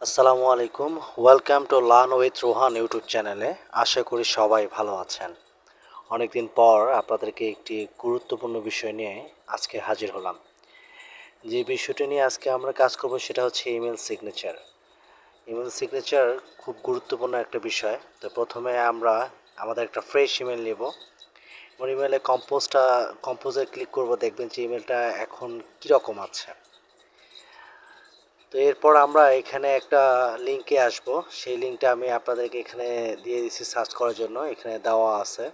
আসসালামু আলাইকুম। Welcome to learn with Rohan YouTube চ্যানেলে। আশা করি সবাই ভালো আছেন। অনেকদিন পর আপনাদেরকে একটি গুরুত্বপূর্ণ বিষয় নিয়ে আজকে হাজির হলাম। যে বিষয়টি নিয়ে আজকে আমরা কাজ করব সেটা হচ্ছে ইমেল সিগনেচার। ইমেল সিগনেচার খুব গুরুত্বপূর্ণ একটা বিষয়। তো প্রথমে আমরা আমাদের একটা ফ্রেশ ইমেল নেব। আমার ইমেলে কম্পোজে ক্লিক করব, দেখবেন যে ইমেলটা এখন কীরকম আছে। তো এরপর আমরা এখানে একটা লিঙ্কে আসব। সেই লিঙ্কটা আমি আপনাদেরকে এখানে দিয়ে দিচ্ছি সার্চ করার জন্য। এখানে দেওয়া আছে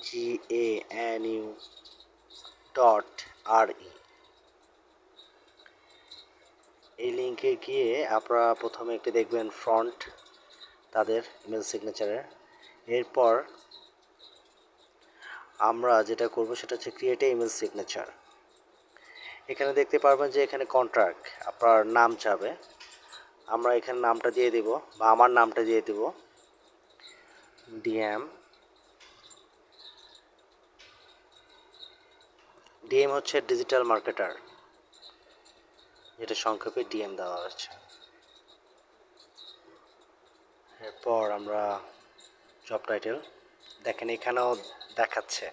si.ganu.re। এই লিঙ্কে গিয়ে আপনারা প্রথমে একটি দেখবেন ফ্রন্ট তাদের ইমেল সিগনেচারের। এরপর আমরা যেটা করব সেটা হচ্ছে ক্রিয়েট ইমেল সিগনেচার। এখানে দেখতে পারবেন যে এখানে কন্ট্রাক্ট আপনার নাম চাবে। আমরা এখানে নামটা দিয়ে দিব বা আমার নামটা দিয়ে দিব ডিএম। ডিএম হচ্ছে ডিজিটাল মার্কেটার, যেটা সংক্ষেপে ডিএম দেওয়া হচ্ছে। এরপর আমরা জব টাইটেল দেখেন এখানেও দেখাচ্ছে।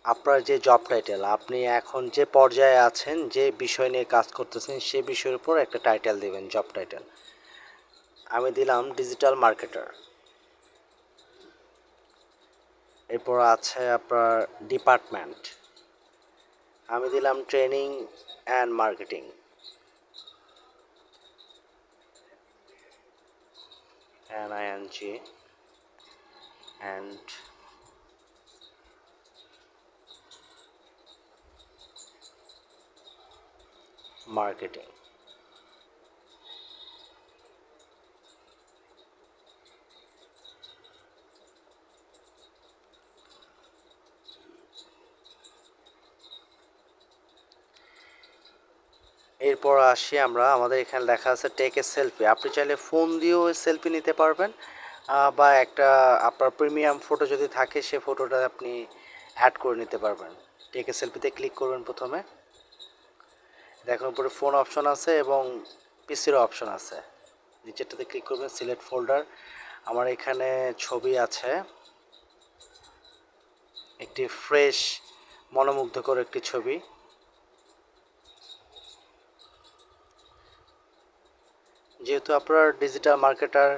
আপনার যে জব টাইটেল, আপনি এখন যে পর্যায়ে আছেন, যে বিষয় নিয়ে কাজ করতেছেন, সেই বিষয়ের উপর একটা টাইটেল দেবেন, জব টাইটেল। আমি দিলাম ডিজিটাল মার্কেটার। এরপর আছে আপনার ডিপার্টমেন্ট, আমি দিলাম training and marketing. NING and marketing. এরপর আসি আমরা, আমাদের এখানে লেখা আছে টেক এ সেলফি। আপনি চাইলে ফোন দিয়েও সেলফি নিতে পারবেন, বা একটা আপনার প্রিমিয়াম ফটো যদি থাকে সে ফটোটা আপনি অ্যাড করে নিতে পারবেন। টেক এ সেলফিতে ক্লিক করবেন প্রথমে। দেখুন উপরে ফোন অপশন আছে এবং পিসিরও অপশন আছে। নিচেরটাতে ক্লিক করবেন, সিলেক্ট ফোল্ডার। আমার এখানে ছবি আছে, একটি ফ্রেশ মনোমুগ্ধকর একটি ছবি। যেহেতু আপনার ডিজিটাল মার্কেটার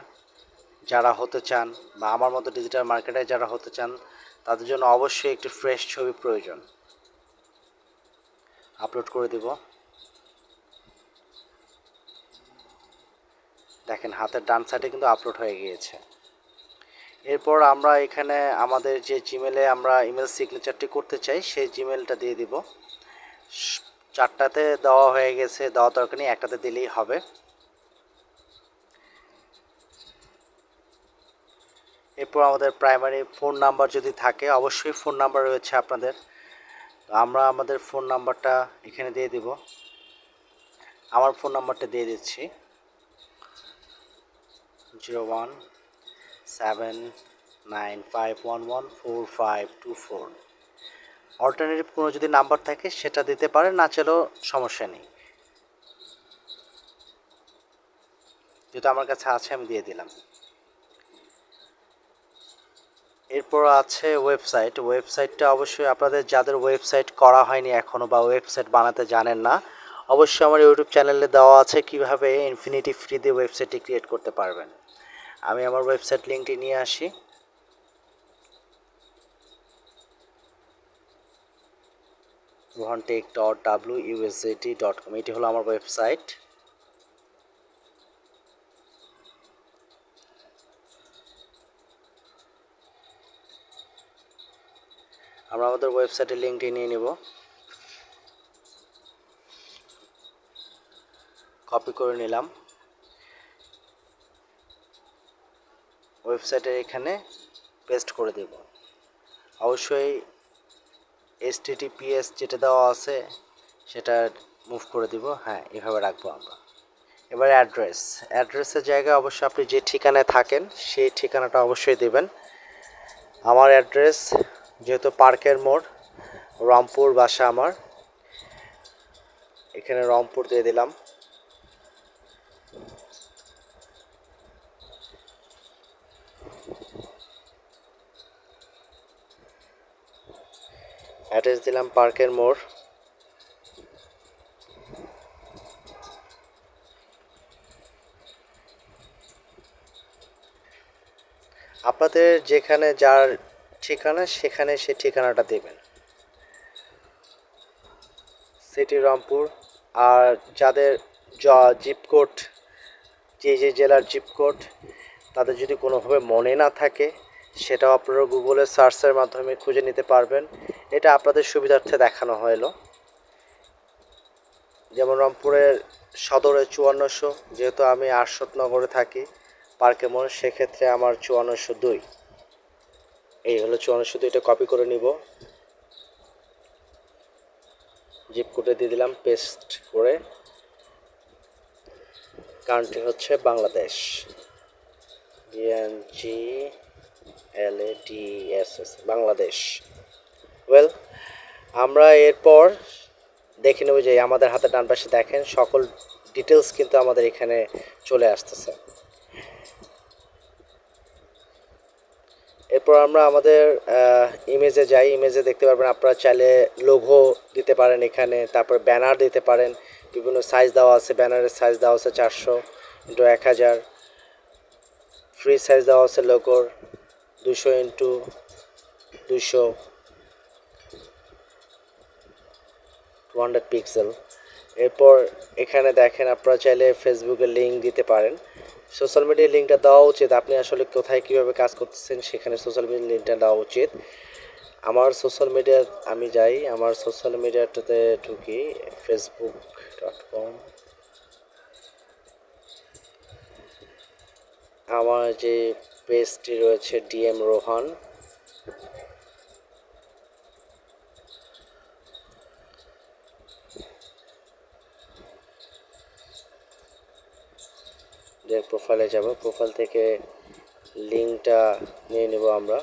যারা হতে চান বা আমার মতো ডিজিটাল মার্কেটার যারা হতে চান, তাদের জন্য অবশ্যই একটি ফ্রেশ ছবি প্রয়োজন। আপলোড করে দেব। দেখেন হাতের ডান সাইডে কিন্তু আপলোড হয়ে গিয়েছে। এরপর আমরা এখানে আমাদের যে জিমেলে আমরা ইমেল সিগনেচারটি করতে চাই সেই জিমেলটা দিয়ে দিব। চারটাতে দেওয়া হয়ে গেছে, দেওয়া দরকার নেই, একটাতে দিলেই হবে। এরপর আমাদের প্রাইমারি ফোন নাম্বার যদি থাকে, অবশ্যই ফোন নাম্বার রয়েছে আপনাদের। আমরা আমাদের ফোন নাম্বারটা এখানে দিয়ে দিব। আমার ফোন নাম্বারটা দিয়ে দিচ্ছি 0179511452 অল্টারনেটিভ কোনো যদি নাম্বার থাকে সেটা দিতে পারেন, না চাইলেও সমস্যা নেই। যেহেতু আমার কাছে আছে আমি দিয়ে দিলাম। এরপর আছে ওয়েবসাইটটা অবশ্যই আপনাদের যাদের ওয়েবসাইট করা হয়নি এখনও বা ওয়েবসাইট বানাতে জানেন না, অবশ্যই আমার ইউটিউব চ্যানেলে দেওয়া আছে কীভাবে ইনফিনিটি ফ্রি দিয়ে ওয়েবসাইটটি ক্রিয়েট করতে পারবেন। আমি আমার ওয়েবসাইট লিঙ্কটি নিয়ে আসি। rohantech.wuzat.com, এটি হলো আমার ওয়েবসাইট। আমরা আমাদের ওয়েবসাইটের লিঙ্কটি নিয়ে নেব, কপি করে নিলাম, ওয়েবসাইটের এখানে পেস্ট করে দেব। অবশ্যই HTTPS যেটা দেওয়া আছে সেটা মুভ করে দিব। হ্যাঁ, এভাবে রাখবো আমরা। এবার অ্যাড্রেসের জায়গায় অবশ্যই আপনি যে ঠিকানায় থাকেন সেই ঠিকানাটা অবশ্যই দেবেন। আমার অ্যাড্রেস যেহেতু পার্কের মোড়, রংপুর বাসা আমার, এখানে রংপুর দিয়ে দিলাম। অ্যাড্রেস দিলাম পার্কের মোড়। আপনাদের যেখানে যার ঠিকানা সেখানে সে ঠিকানাটা দেবেন। সিটি রংপুর। আর যাদের জিপ কোড, যে জেলার জিপ কোড তাদের যদি কোনোভাবে মনে না থাকে সেটাও আপনারা গুগলে সার্চের মাধ্যমে খুঁজে নিতে পারবেন। এটা আপনাদের সুবিধার্থে দেখানো হলো। যেমন রংপুরের সদরে 5400, যেহেতু আমি আরশদনগরে থাকি পার্কে মোড়, সেক্ষেত্রে আমার 5402। এই হলো 5402, এটা কপি করে নিব, জিপ কোডে দিয়ে দিলাম পেস্ট করে। কান্ট্রি হচ্ছে বাংলাদেশ, BNGLADESS, বাংলাদেশ। ওয়েল, আমরা এরপর দেখে নেব যে আমাদের হাতে ডান পাশে দেখেন সকল ডিটেলস কিন্তু আমাদের এখানে চলে আসতেছে। এরপর আমরা আমাদের ইমেজে যাই। ইমেজে দেখতে পারবেন আপনারা চাইলে লোগো দিতে পারেন এখানে, তারপর ব্যানার দিতে পারেন। বিভিন্ন সাইজ দেওয়া আছে, ব্যানারের সাইজ দেওয়া আছে 400x1000, ফ্রি সাইজ দেওয়া আছে লোগোর 200x200, 200 পিক্সেল। এরপর এখানে দেখেন আপনারা চাইলে ফেসবুকের লিঙ্ক দিতে পারেন। সোশ্যাল মিডিয়ার লিঙ্কটা দেওয়া উচিত, আপনি আসলে কোথায় কীভাবে কাজ করতেছেন সেখানে সোশ্যাল মিডিয়ার লিঙ্কটা দেওয়া উচিত। আমার সোশ্যাল মিডিয়ার আমি যাই, আমার সোশ্যাল মিডিয়াটাতে ঢুকি, facebook.com। আমার যে পেজটি রয়েছে DM রোহান, প্রোফাইলে যাব, প্রোফাইল থেকে লিঙ্কটা নিয়ে নেব আমরা।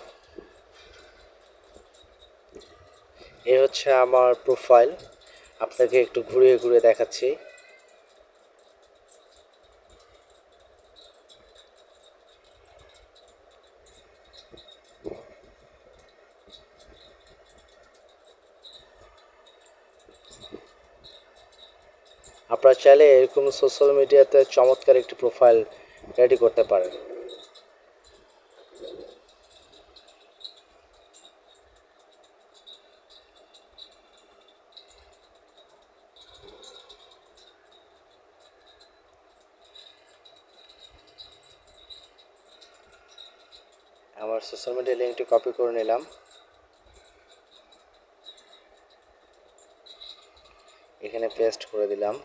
এ হচ্ছে আমার প্রোফাইল, আপনাকে একটু ঘুরিয়ে ঘুরিয়ে দেখাচ্ছি। আপনারা চাইলে এরকম সোশ্যাল মিডিয়াতে চমৎকার একটি প্রোফাইল রেডি করতে পারেন। আমার সোশ্যাল মিডিয়া লিঙ্কটি কপি করে নিলাম, এখানে পেস্ট করে দিলাম।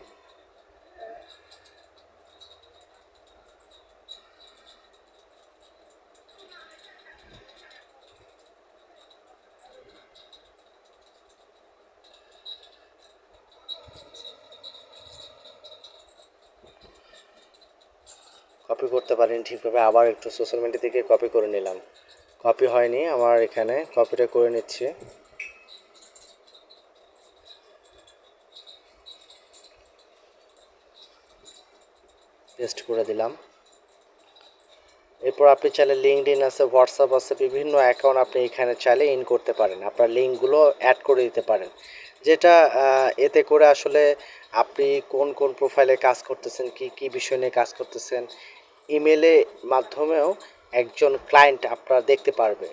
কপি করতে পারেন ঠিকভাবে, আবার একটু সোশ্যাল মিডিয়া থেকে কপি করে নিলাম। কপি হয়নি আমার, এখানে কপিটা করে নিচ্ছি। পেস্ট করে দিলাম। এরপর আপনি চাইলে লিঙ্কডইন আছে, হোয়াটসঅ্যাপ আছে, বিভিন্ন অ্যাকাউন্ট আপনি এখানে চাইলে ইন করতে পারেন, আপনার লিঙ্কগুলো অ্যাড করে দিতে পারেন। যেটা এতে করে আসলে আপনি কোন কোন প্রোফাইলে কাজ করতেছেন, কি কি বিষয় নিয়ে কাজ করতেছেন, ইমেলে মাধ্যমেও একজন ক্লায়েন্ট আপনারা দেখতে পারবে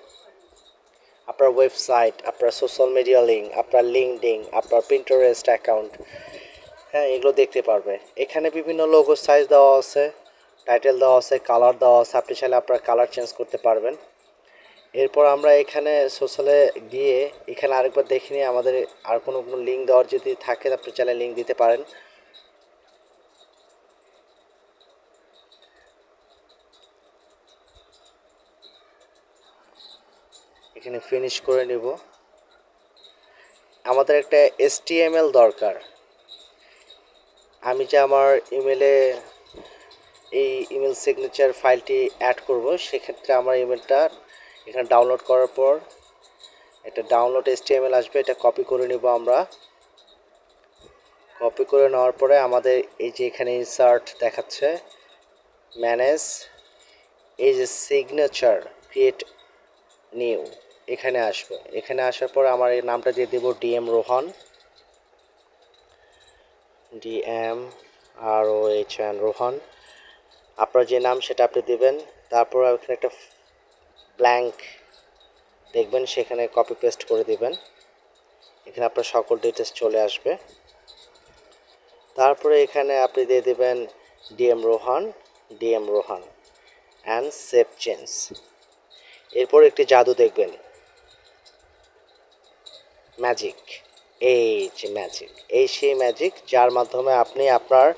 আপনার ওয়েবসাইট, আপনার সোশ্যাল মিডিয়া লিঙ্ক, আপনার লিঙ্কডইন, আপনার পিন্টারেস্ট অ্যাকাউন্ট, হ্যাঁ, এগুলো দেখতে পারবে। এখানে বিভিন্ন লোগো সাইজ দেওয়া আছে, টাইটেল দেওয়া আছে, কালার দেওয়া আছে, আপনি চাইলে আপনার কালার চেঞ্জ করতে পারবেন। এরপর আমরা এখানে সোশ্যালে গিয়ে এখানে আরেকবার দেখে নিই আমাদের আর কোনো লিঙ্ক দেওয়ার যদি থাকে আপনি চাইলে লিঙ্ক দিতে পারেন। এখানে ফিনিশ করে নেব। আমাদের একটা HTML দরকার। আমি যে আমার ইমেলে এই ইমেল সিগনেচার ফাইলটি অ্যাড করব, সেক্ষেত্রে আমার ইমেলটা এখানে ডাউনলোড করার পর একটা ডাউনলোড HTML আসবে, এটা কপি করে নিব আমরা। কপি করে নেওয়ার পরে আমাদের এই যে এখানে ইনসার্ট দেখাচ্ছে ম্যানেজ, এই যে সিগনেচার ক্রিয়েট নিউ, এখানে আসবে। এখানে আসার পর আমার এই নামটা দিয়ে দেব DM রোহন, DMROHN রোহন। আপনার যে নাম সেটা আপনি দেবেন। তারপর এখানে একটা ব্ল্যাঙ্ক দেখবেন, সেখানে কপি পেস্ট করে দিবেন। এখানে আপনার সকল ডিটেলস চলে আসবে। তারপরে এখানে আপনি দিয়ে দেবেন DM Rohan and save change. এরপর একটি জাদু দেখবেন, ম্যাজিক। এই যে ম্যাজিক, এই সেই ম্যাজিক যার মাধ্যমে আপনি আপনার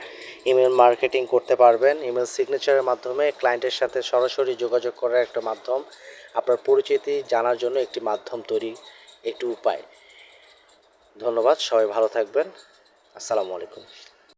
ইমেল মার্কেটিং করতে পারবেন। ইমেল সিগনেচারের মাধ্যমে ক্লায়েন্টের সাথে সরাসরি যোগাযোগ করার একটা মাধ্যম, আপনার পরিচিতি জানার জন্য একটি মাধ্যম তৈরি, একটি উপায়। ধন্যবাদ, সবাই ভালো থাকবেন। আসসালামু আলাইকুম।